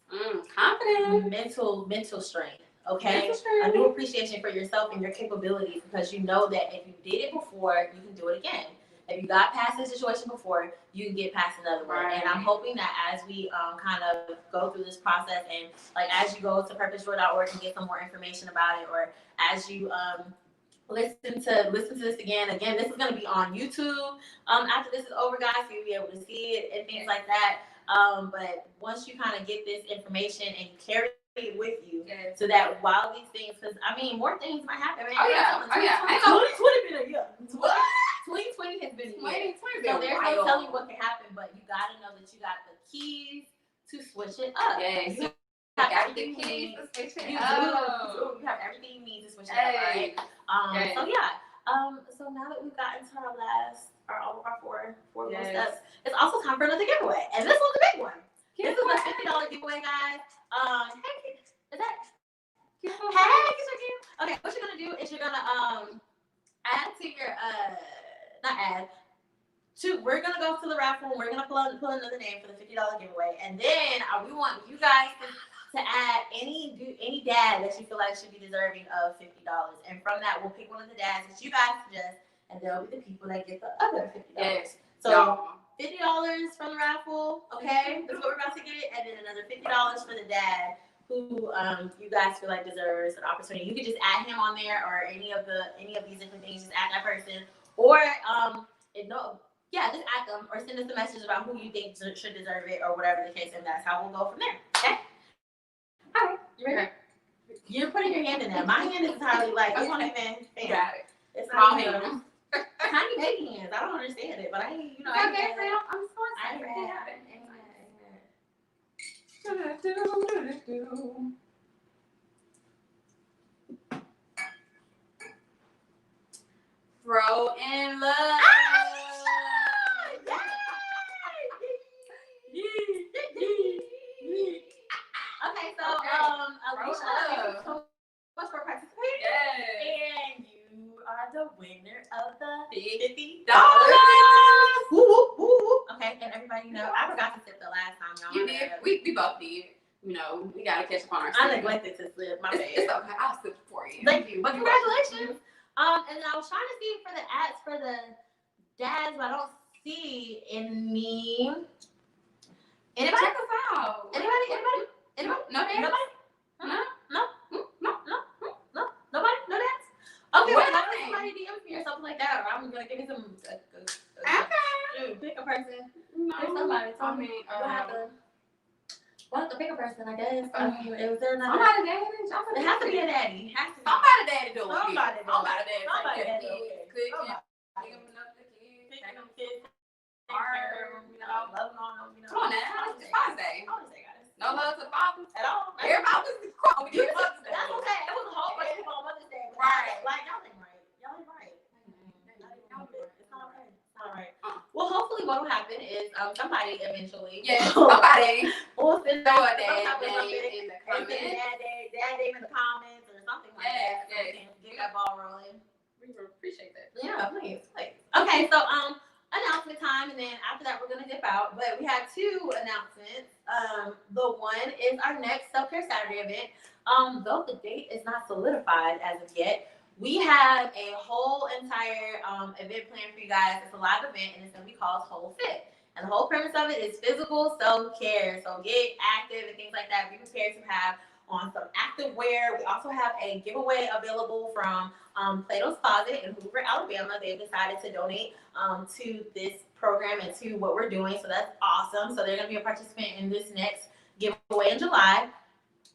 Confident. Mental strength. Okay, Mental strength. a new appreciation for yourself and your capabilities, because you know that if you did it before, you can do it again. If you got past the situation before, you can get past another one. Right. And I'm hoping that as we kind of go through this process, and like as you go to purposejoy.org and get some more information about it, or as you listen to this again, this is going to be on YouTube after this is over, guys, so you'll be able to see it and things like that. But once you kind of get this information and you carry it with you, so that while these things, because I mean, more things might happen. Man. 2020 been a year. 2020 has been a year. So there's no telling what can happen, but you got to know that you got the keys to switch it up. Yes. You Got have the everything you keys need. to switch it You up. do. You have everything you need to switch it up, right? Yes. So yeah. So now that we've gotten to all of our four more Yes. steps, it's also time for another giveaway, and this one's a big one. This is a $50 giveaway, guys. Hey, is that? Hey, okay, what you're gonna do is you're gonna add to your we're gonna go to the raffle and we're gonna pull another name for the $50 giveaway, and then we want you guys to add any dad that you feel like should be deserving of $50, and from that we'll pick one of the dads that you guys suggest, and they'll be the people that get the other $50. Yes. So $50 from the raffle, okay? That's what we're about to get, and then another $50 for the dad who you guys feel like deserves an opportunity. You could just add him on there, or any of these different things. Just add that person, or just add them, or send us a message about who you think should deserve it, or whatever the case, and that's how we'll go from there. Okay. All right. You ready? You're putting your hand in there. My hand is entirely like it's not even. Got it. It's Small not even. hand. Tiny baby hands. I don't understand it, but I ain't. Okay, I so I'm so I excited. Throw in love. Okay, so Alicia, thank you so much for participating. Yes. And you are the winner of the $50. Woo. Okay, and everybody I forgot to sip the last time, y'all. You did. We both did. You know, we gotta catch up on our I sleep. neglected to slip. My bad. It's okay. I'll slip for you. Thank you. But congratulations. And then I was trying to see for the ads for the dads, but I don't see any. Anybody? Check us out. Anybody? No dads? Nobody? No. Nobody? No dads? Okay, What? well, somebody DM me or something like that, or I'm gonna give you some. Okay. Pick a person. No. There's somebody. Somebody told me. We'll have to pick a person, I guess. I mean, it was there another. Somebody daddy. It has to be a daddy. It has to be. Somebody daddy doing it. Somebody daddy. Somebody daddy. Cooking. Pick them up the kids. Taking them kids. You know. Loving on them. You know. Come on now. It's Father's Day. Father's Day, guys. No love to fathers At all. Everybody was calling me Mother's Day. That's okay. It was a whole bunch of people on Mother's Day. Right. Like, y'all ain't right. Y'all ain't right. It's not okay. It's not right. Well, hopefully what will happen is somebody eventually. Yes, somebody. Will send Throw out a dad some type of name in the or send comments. dad name in the comments or something like that. So we can get that ball rolling. We appreciate that. Yeah, please. Okay, so announcement time, and then after that we're gonna dip out. But we have two announcements. The one is our next self-care Saturday event. Though the date is not solidified as of yet, we have a whole entire event planned for you guys. It's a live event, and it's gonna be called Whole Fit. And the whole premise of it is physical self-care. So get active and things like that. Be prepared to have on some active wear. We also have a giveaway available from Plato's Closet in Hoover, Alabama. They've decided to donate to this program and to what we're doing. So that's awesome. So they're going to be a participant in this next giveaway in July.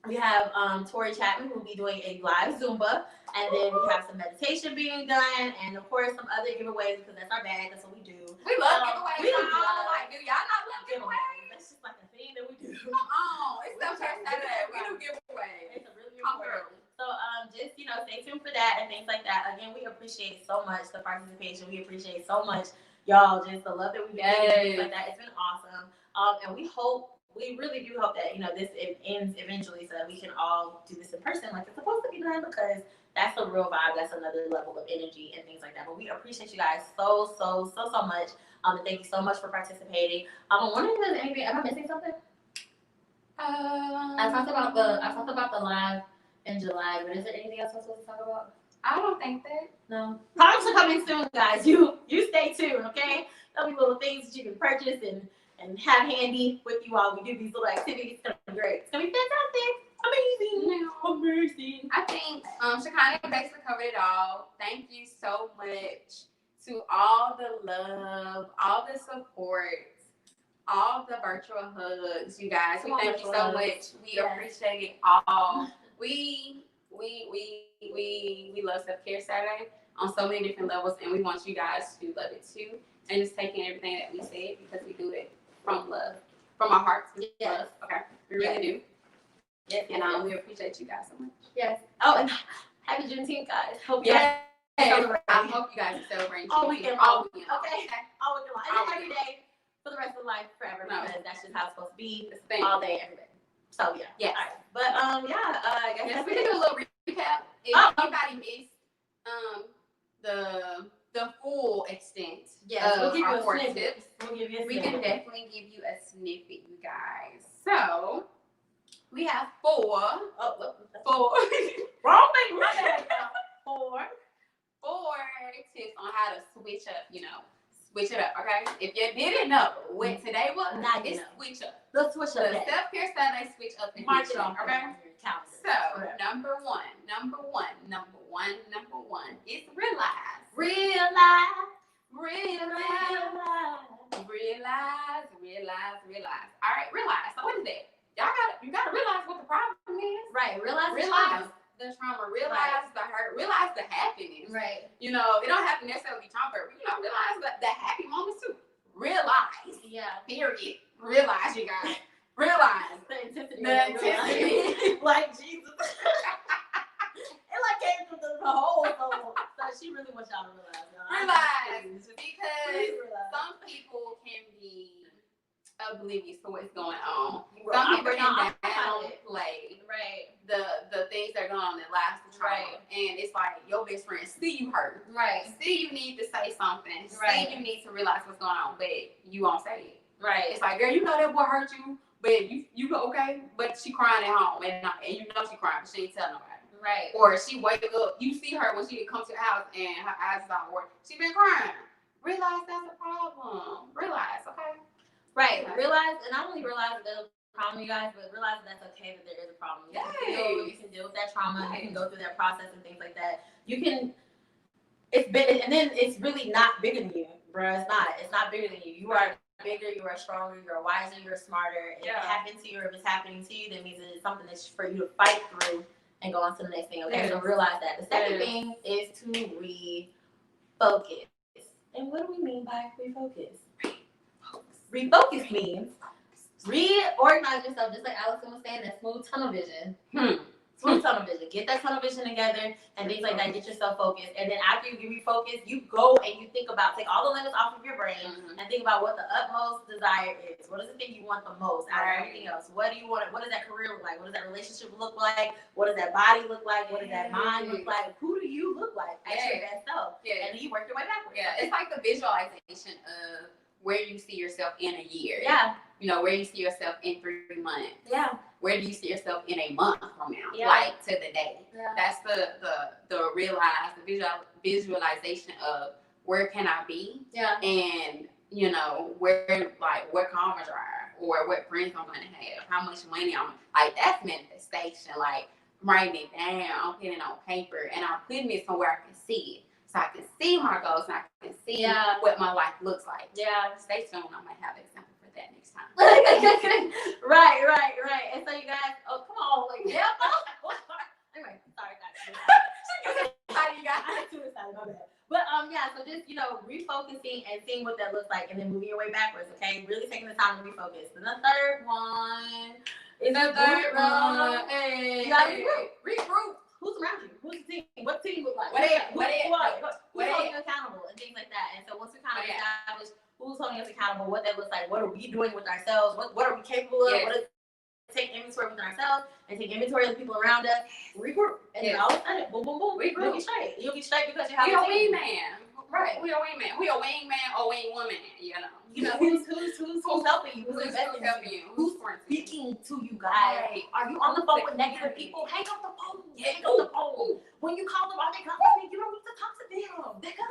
We have Tori Chapman, who will be doing a live Zumba. And then we have some meditation being done. And, of course, some other giveaways because that's our bag. That's what we do. We love giveaways. We don't like, do y'all not love giveaways? That's just like a thing that we do. Come on. It's self-care Saturday. We do giveaways. It's a really Come important. through. So just stay tuned for that and things like that. Again, we appreciate so much the participation. We appreciate so much y'all just the love that we get and things like that. It's been awesome. And we really do hope that this ends eventually so that we can all do this in person like it's supposed to be done because that's a real vibe. That's another level of energy and things like that. But we appreciate you guys so much. And thank you so much for participating. I'm wondering if there's anything. Am I missing something? I talked about the live in July, but is there anything else I'm supposed to talk about? I don't think that. No. Products are coming soon, guys. You stay tuned, okay? There'll be little things that you can purchase and have handy with you while we do these little activities. It's gonna be great. It's gonna be fantastic. Amazing. Amazing. I think Shekinah basically covered it all. Thank you so much to all the love, all the support, all the virtual hugs, you guys. We thank you so much. We appreciate it all. We love Self-Care Saturday on so many different levels, and we want you guys to love it too. And just take in everything that we said because we do it from love, from our hearts. Yes. Love. Okay, we really do. Yes. And we appreciate you guys so much. Yes. Oh, and happy Juneteenth, guys. Hope you I celebrating. hope you guys are celebrating All weekend all long. weekend. Okay. All weekend long. And then every day for the rest of life, forever, because that's just how it's supposed to be. It's been All day, every day. So yeah. Yes. All right. But I guess Yes, that's we can it. do a little recap. If anybody missed the full extent We'll of give you our a core snippet. tips, We'll give you a we snippet. can definitely give you a snippet, you guys. So we have four Wrong thing. My bad. Four tips on how to switch up, switch it up, okay? If you didn't know what today was, Now you it's know. switch up. Let's switch The up that. Self-Care Saturday switch up the Mark it kitchen, off. okay? Calendar. So, number one is realize. Realize. All right, realize. So what is that? You gotta realize what the problem is. Right. Realize The trauma. Realize the hurt. Realize the happiness. Right. It don't have to necessarily be trauma, but realize the happy moments too. Realize. Yeah. Period. Realize, you guys. Realize. The intensity. The intensity. Like Jesus. It like came through the whole soul. So she really wants y'all to realize. Realize. Because Please realize. some people can be oblivious to what's going on. Well, Some I'm people can bringing downplay Right. the things that are going on that last the trauma. Right. And it's like your best friend see you hurt. Right. See you need to say something. Right. See you need to realize what's going on, but you won't say it. Right. It's like, girl, you know that boy hurt you, but you go okay, but she crying at home and you know she crying, but she ain't tell nobody. Right. Or she wake up, you see her when she comes to the house and her eyes is on work. She been crying. Realize that's a problem. Realize, okay? Right. Realize, and not only realize there's a problem, you guys, but realize that's okay that there is a problem. You can deal with that trauma. You can go through that process and things like that. You can. It's big, and then it's really not bigger than you, bro. It's not bigger than you. You are bigger, you are stronger, you're wiser, you're smarter. If it happened to you or if it's happening to you, that means it's something that's for you to fight through and go on to the next thing. Okay, so realize that. The second thing is to refocus. And what do we mean by refocus? Refocus means reorganize yourself, just like Allison was saying, that smooth tunnel vision. Smooth tunnel vision. Get that tunnel vision together and things like that. Get yourself focused. And then after you get refocused, you go and you think about, take all the limits off of your brain and think about what the utmost desire is. What is the thing you want the most out of everything else? What do you want? What does that career look like? What does that relationship look like? What does that body look like? What does that mind look like? Who do you look like as your best self? And then you work your way backwards. Yeah, it's like the visualization of where you see yourself in a year. Yeah. You know, where you see yourself in 3 months. Yeah. Where do you see yourself in a month from now? Yeah. Like to the day. Yeah. That's the visualization of where can I be? Yeah. And you know, where like what car I'm gonna drive or what friends I'm gonna have, how much money I'm like that's manifestation. Like I'm writing it down, I'm putting it on paper and I'm putting it somewhere I can see it. So I can see my goals and I can see what my life looks like. Yeah. Stay tuned. I might have an example for that next time. Right. And so you guys, oh come on, like yeah. Anyway, sorry guys. How you guys? I'm too excited, my bad. But yeah, so just refocusing and seeing what that looks like, and then moving your way backwards. Okay, really taking the time to refocus. And the third one is Hey. You gotta regroup. Who's around you? Who's the team? What team look like? Who's holding you accountable and things like that. And so once we kind of establish who's holding us accountable, what that looks like, what are we doing with ourselves, what are we capable of, what is take inventory within ourselves and take inventory of the people around us, regroup, and then all of a sudden, boom, boom, boom, you'll be straight. You'll be straight because you have a wingman. Right. We a wingman. We a wingman or wing woman, You know, who's helping you? Who's investing in you? Who's speaking to you guys? Right. Are you on the phone with negative people? Hang up the phone. Hang up the phone. When you call them, are they calling? You don't need to talk to them. They're good.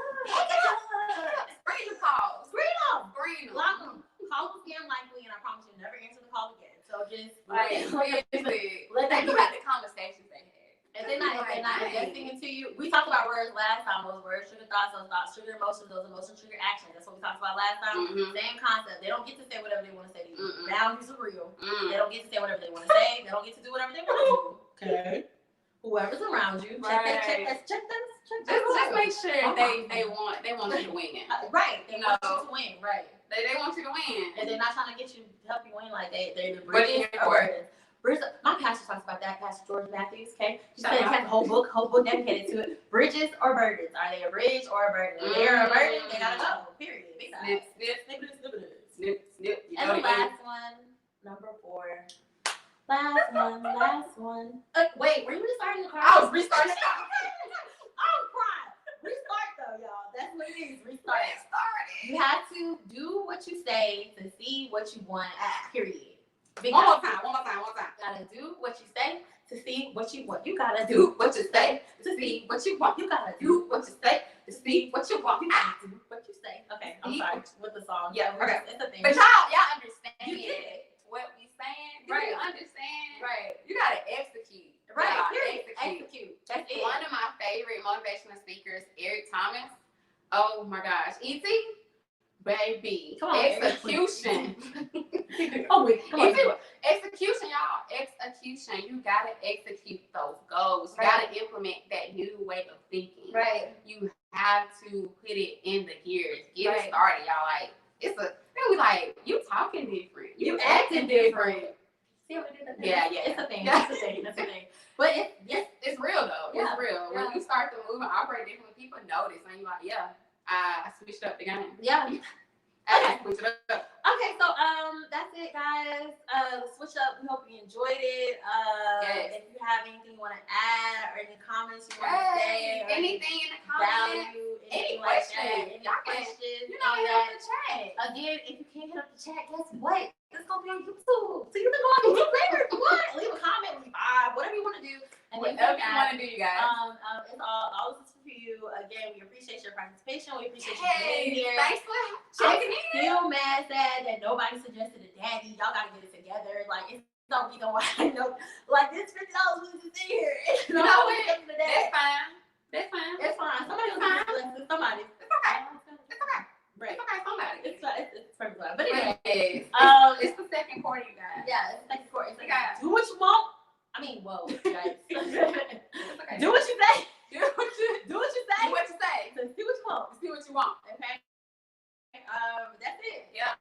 Screen the calls. Screen them. Screen them. Block them. Call will be unlikely, and I promise you'll never answer the call again. So just let them have the conversations they had. If they're not investing into you, we talked about words last time. Those words trigger thoughts, those thoughts trigger emotions, those emotions trigger actions. That's what we talked about last time. Same concept. They don't get to say whatever they want to say to you. Boundaries are real. They don't get to say whatever they want to say. They don't get to do whatever they want to do. Okay. Whoever's around you, check them. Just make sure they want you to win. Right. They want you to win. Right. They want you to win. And they're not trying to get you to help you win. Like they're the bridges or burdens. My pastor talks about that, Pastor George Matthews, okay? She has a whole book dedicated to it. Bridges or burdens? Are they a bridge or a burden? If they're a burden, they gotta go. Period. Snip. And the last one, number 4. Last one. Wait, were you restarting the car? I was restarting the car. I'm crying. Restart though, y'all. That's what it is. Restart. You have to do what you say to see what you want. Period. One more time. You gotta do what you say to see what you want. You gotta do what you say to see what you want. You gotta do what you say to see what you want. You gotta do what you say. Okay, I'm sorry with the song. Yeah, okay. It's a thing. But y'all understand You get it. what we saying? Right. You understand? Right. You gotta execute. Right. Execute. That's it. One of my favorite motivational speakers, Eric Thomas. Oh my gosh, E.T. Baby, come on, execution. Execution, y'all. Execution. You gotta execute those goals. You gotta implement that new way of thinking. Right. You have to put it in the gears. Get it started, y'all. Like we like you talking different. You acting different. See what we did? Yeah. It's a thing. Yeah. It's a thing. But it's real though. Yeah. It's real. Yeah. When you start to move and operate different, people notice, and you're like, I switched up the game. Yeah. I switched it up. Okay, so that's it, guys. Switch up. We hope you enjoyed it. If you have anything you want to add or any comments you want to say, or anything in the comments, any questions, hit up the chat. Again, if you can't hit up the chat, guess what? It's gonna be on YouTube, so you can go on YouTube later. What? Leave a comment, leave a vibe, whatever you want to do. And whatever you want to do, you guys. It's all this is for you. Again, we appreciate your participation. We appreciate you being here. Thanks for checking in. Still mad sad that nobody suggested a daddy. Y'all gotta get it together. Like it's no reason why I know. Like this $50 was just in here. You know what? That's fine. It's fine. Somebody will get blessed. Somebody. It's okay. Right. It's okay. Somebody. It's perfectly fine. But anyway, say. Do what you say. Do what you Do what you say. do what you say. So see what you want. See what you want. Okay. That's it. Yeah.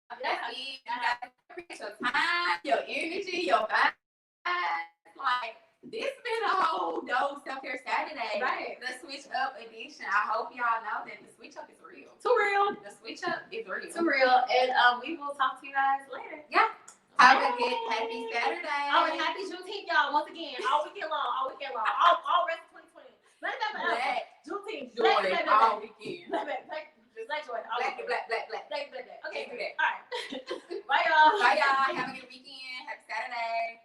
That's it. You gotta appreciate your time, your energy, your vibe. Like, this been a whole dope self-care Saturday. Right. The switch up edition. I hope y'all know that the switch up is real. Too real. The switch up is real. Too real. And we will talk to you guys later. Yeah. Have a good, happy Saturday. Oh, and happy Juneteenth, y'all. Once again, all weekend long. All rest of 2020. Black Juneteenth. Joy Black all weekend. Black joy. Black. Okay, do that. all right. Bye, y'all. Bye, y'all. Have a good weekend. Happy Saturday.